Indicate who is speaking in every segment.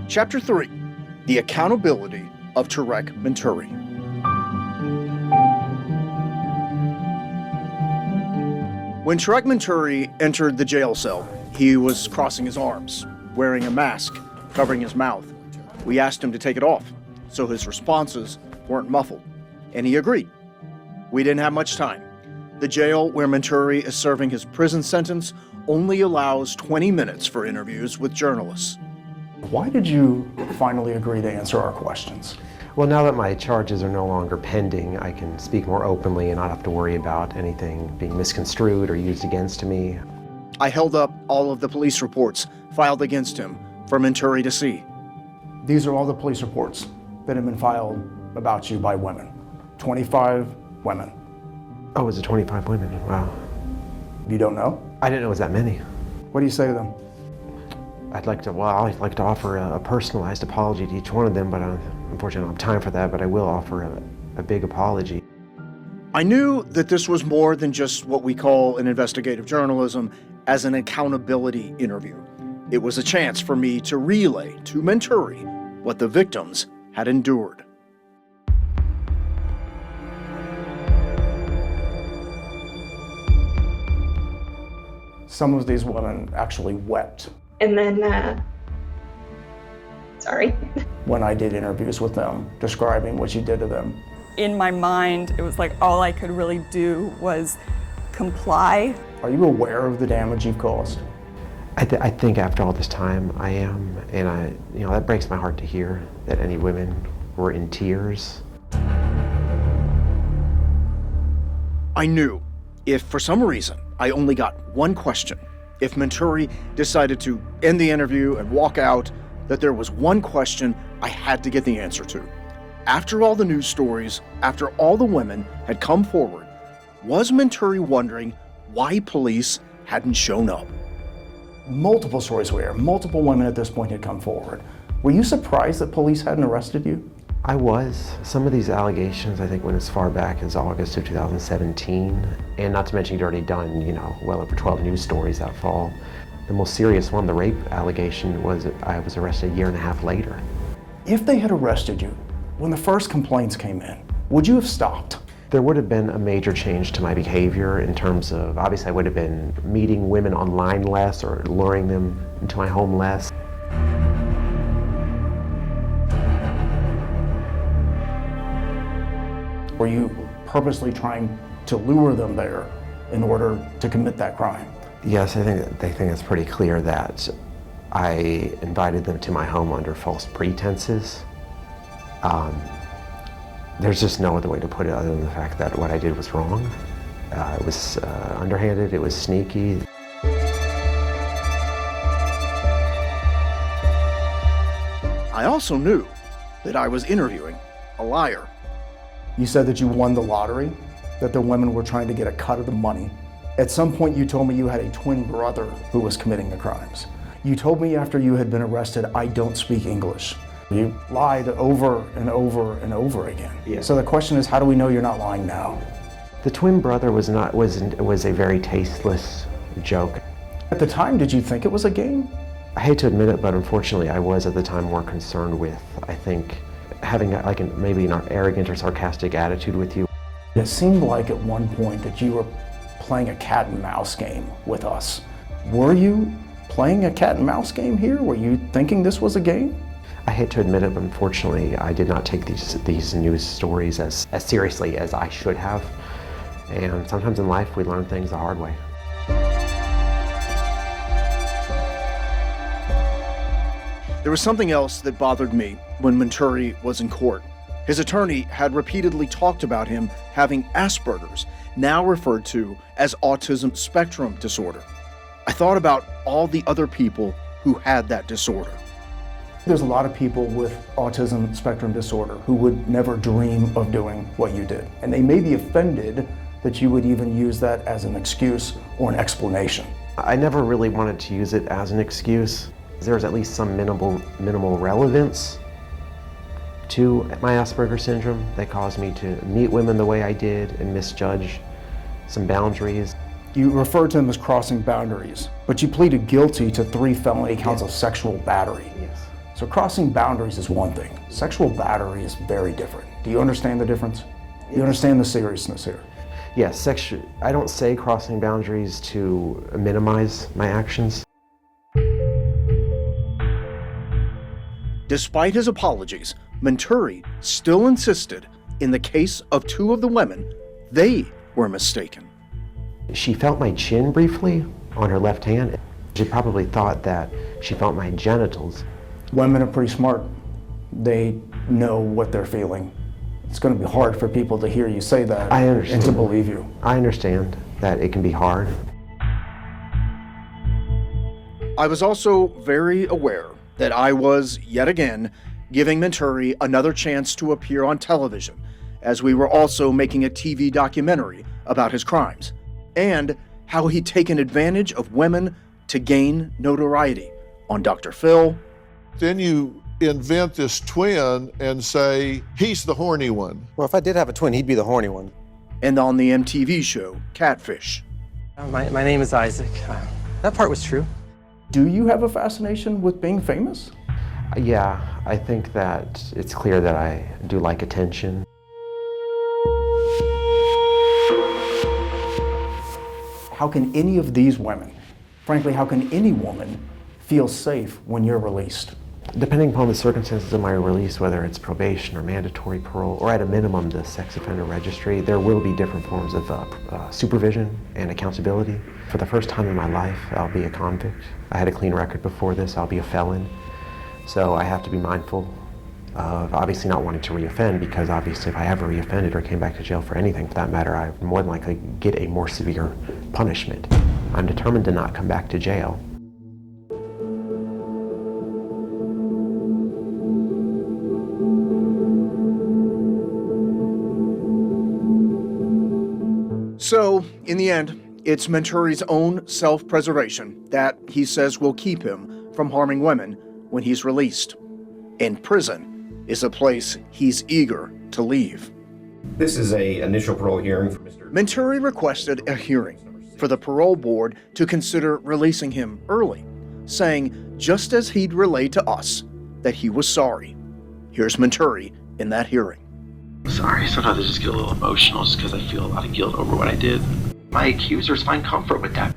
Speaker 1: Chapter 3, The Accountability of Tarek Mentouri. When Tarek Mentouri entered the jail cell, he was crossing his arms, wearing a mask, covering his mouth. We asked him to take it off, so his responses weren't muffled, and he agreed. We didn't have much time. The jail where Mentouri is serving his prison sentence only allows 20 minutes for interviews with journalists.
Speaker 2: Why did you finally agree to answer our questions?
Speaker 3: Well, now that my charges are no longer pending, I can speak more openly and not have to worry about anything being misconstrued or used against me.
Speaker 1: I held up all of the police reports filed against him for Mentouri to see.
Speaker 2: These are all the police reports that have been filed about you by women. 25 women.
Speaker 3: Oh, was it 25 women? Wow.
Speaker 2: You don't know?
Speaker 3: I didn't know it was that many.
Speaker 2: What do you say to them?
Speaker 3: I'd like to offer a personalized apology to each one of them, but unfortunately I don't have time for that, but I will offer a big apology.
Speaker 1: I knew that this was more than just what we call in investigative journalism as an accountability interview. It was a chance for me to relay to Mentouri what the victims had endured.
Speaker 2: Some of these women actually wept.
Speaker 4: And then, sorry.
Speaker 2: When I did interviews with them, describing what you did to them.
Speaker 5: In my mind, it was like all I could really do was comply.
Speaker 2: Are you aware of the damage you've caused?
Speaker 3: I think after all this time, I am, and that breaks my heart to hear that any women were in tears.
Speaker 1: I knew if for some reason I only got one question, if Mentouri decided to end the interview and walk out, that there was one question I had to get the answer to. After all the news stories, after all the women had come forward, was Mentouri wondering why police hadn't shown up?
Speaker 2: Multiple stories were, multiple women at this point had come forward. Were you surprised that police hadn't arrested you?
Speaker 3: I was. Some of these allegations, I think, went as far back as August of 2017. And not to mention you'd already done, well over 12 news stories that fall. The most serious one, the rape allegation, was I was arrested a year and a half later.
Speaker 2: If they had arrested you, when the first complaints came in, would you have stopped?
Speaker 3: There would have been a major change to my behavior in terms of, obviously I would have been meeting women online less or luring them into my home less.
Speaker 2: Were you purposely trying to lure them there in order to commit that crime?
Speaker 3: Yes, I think it's pretty clear that I invited them to my home under false pretenses. There's just no other way to put it other than the fact that what I did was wrong. It was underhanded, it was sneaky.
Speaker 1: I also knew that I was interviewing a liar.
Speaker 2: You said that you won the lottery, that the women were trying to get a cut of the money. At some point you told me you had a twin brother who was committing the crimes. You told me after you had been arrested, I don't speak English. You lied over and over and over again.
Speaker 3: Yeah.
Speaker 2: So the question is, how do we know you're not lying now?
Speaker 3: The twin brother was a very tasteless joke.
Speaker 2: At the time, did you think it was a game?
Speaker 3: I hate to admit it, but unfortunately I was at the time more concerned with, I think, having maybe an arrogant or sarcastic attitude with you.
Speaker 2: It seemed like at one point that you were playing a cat and mouse game with us. Were you playing a cat and mouse game here? Were you thinking this was a game?
Speaker 3: I hate to admit it, but unfortunately I did not take these news stories as seriously as I should have. And sometimes in life we learn things the hard way.
Speaker 1: There was something else that bothered me when Mentouri was in court. His attorney had repeatedly talked about him having Asperger's, now referred to as autism spectrum disorder. I thought about all the other people who had that disorder.
Speaker 2: There's a lot of people with autism spectrum disorder who would never dream of doing what you did. And they may be offended that you would even use that as an excuse or an explanation.
Speaker 3: I never really wanted to use it as an excuse. There was at least some minimal relevance to my Asperger's syndrome that caused me to meet women the way I did and misjudge some boundaries.
Speaker 2: You referred to them as crossing boundaries, but you pleaded guilty to 3 felony counts of sexual battery.
Speaker 3: Yes.
Speaker 2: So crossing boundaries is one thing. Sexual battery is very different. Do you understand the difference? Do you understand the seriousness here?
Speaker 3: Yes, I don't say crossing boundaries to minimize my actions.
Speaker 1: Despite his apologies, Mentouri still insisted in the case of two of the women, they were mistaken.
Speaker 3: She felt my chin briefly on her left hand. She probably thought that she felt my genitals.
Speaker 2: Women are pretty smart. They know what they're feeling. It's going to be hard for people to hear you say that
Speaker 3: I understand.
Speaker 2: and to believe you.
Speaker 3: I understand that it can be hard.
Speaker 1: I was also very aware that I was, yet again, giving Mentouri another chance to appear on television, as we were also making a TV documentary about his crimes, and how he'd taken advantage of women to gain notoriety on Dr. Phil.
Speaker 4: Then you invent this twin and say, he's the horny one.
Speaker 6: Well, if I did have a twin, he'd be the horny one.
Speaker 1: And on the MTV show, Catfish.
Speaker 6: My name is Isaac. That part was true.
Speaker 2: Do you have a fascination with being famous?
Speaker 3: Yeah, I think that it's clear that I do like attention.
Speaker 2: How can any of these women, frankly, how can any woman feel safe when you're released?
Speaker 3: Depending upon the circumstances of my release, whether it's probation or mandatory parole, or at a minimum the sex offender registry, there will be different forms of supervision and accountability. For the first time in my life, I'll be a convict. I had a clean record before this, I'll be a felon. So I have to be mindful of obviously not wanting to reoffend, because obviously if I ever reoffended or came back to jail for anything for that matter, I would more than likely get a more severe punishment. I'm determined to not come back to jail.
Speaker 1: So, in the end, it's Mentouri's own self-preservation that he says will keep him from harming women when he's released. And prison is a place he's eager to leave.
Speaker 7: This is an initial parole hearing for Mr.
Speaker 1: Mentouri requested a hearing for the parole board to consider releasing him early, saying just as he'd relayed to us that he was sorry. Here's Mentouri in that hearing.
Speaker 8: Sorry, sometimes I just get a little emotional just because I feel a lot of guilt over what I did. My accusers find comfort with that.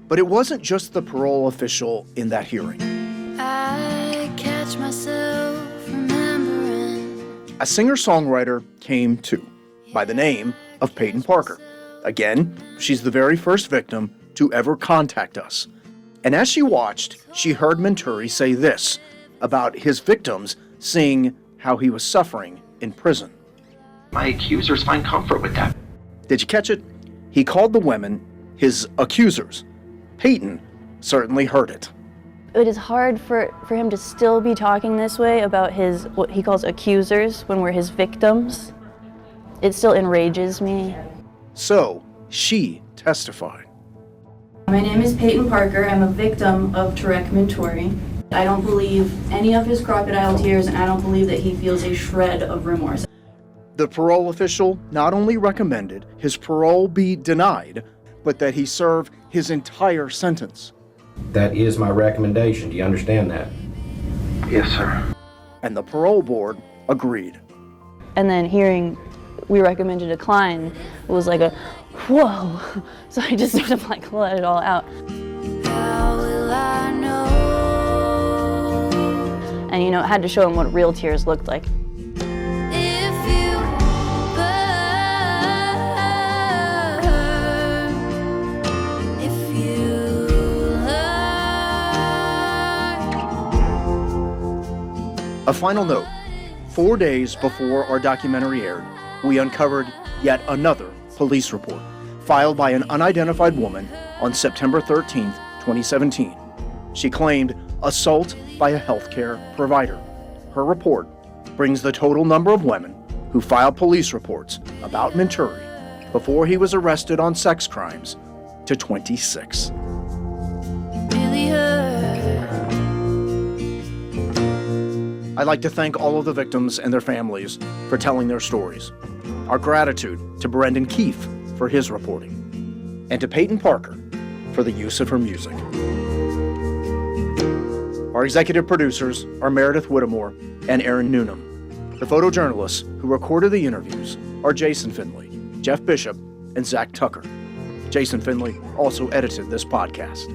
Speaker 1: But it wasn't just the parole official in that hearing.
Speaker 9: I catch myself remembering.
Speaker 1: A singer-songwriter came too, by the name of Peyton Parker. Again, she's the very first victim to ever contact us. And as she watched, she heard Mentouri say this about his victims seeing how he was suffering in prison.
Speaker 8: My accusers find comfort with that.
Speaker 1: Did you catch it? He called the women his accusers. Peyton certainly heard it.
Speaker 10: It is hard for him to still be talking this way about his, what he calls accusers, when we're his victims. It still enrages me.
Speaker 1: So, she testified.
Speaker 11: My name is Peyton Parker. I'm a victim of Tarek Mentouri. I don't believe any of his crocodile tears, and I don't believe that he feels a shred of remorse.
Speaker 1: The parole official not only recommended his parole be denied, but that he serve his entire sentence.
Speaker 7: That is my recommendation. Do you understand that?
Speaker 8: Yes, sir.
Speaker 1: And the parole board agreed.
Speaker 10: And then hearing we recommend to decline was like a, whoa. So I just sort of like let it all out.
Speaker 9: How will I know?
Speaker 10: And you know, it had to show him what real tears looked like.
Speaker 9: If you burn, if you learn.
Speaker 1: A final note. 4 days before our documentary aired, we uncovered yet another police report filed by an unidentified woman on September 13th, 2017. She claimed assault by a healthcare provider. Her report brings the total number of women who filed police reports about Mentouri before he was arrested on sex crimes to 26.
Speaker 9: Really hurt.
Speaker 1: I'd like to thank all of the victims and their families for telling their stories. Our gratitude to Brendan Keefe for his reporting, and to Peyton Parker for the use of her music. Our executive producers are Meredith Whittemore and Aaron Noonan. The photojournalists who recorded the interviews are Jason Finley, Jeff Bishop, and Zach Tucker. Jason Finley also edited this podcast.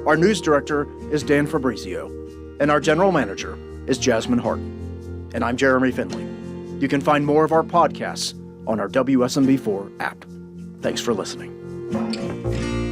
Speaker 1: Our news director is Dan Fabrizio, and our general manager is Jasmine Harden. And I'm Jeremy Finley. You can find more of our podcasts on our WSMV4 app. Thanks for listening.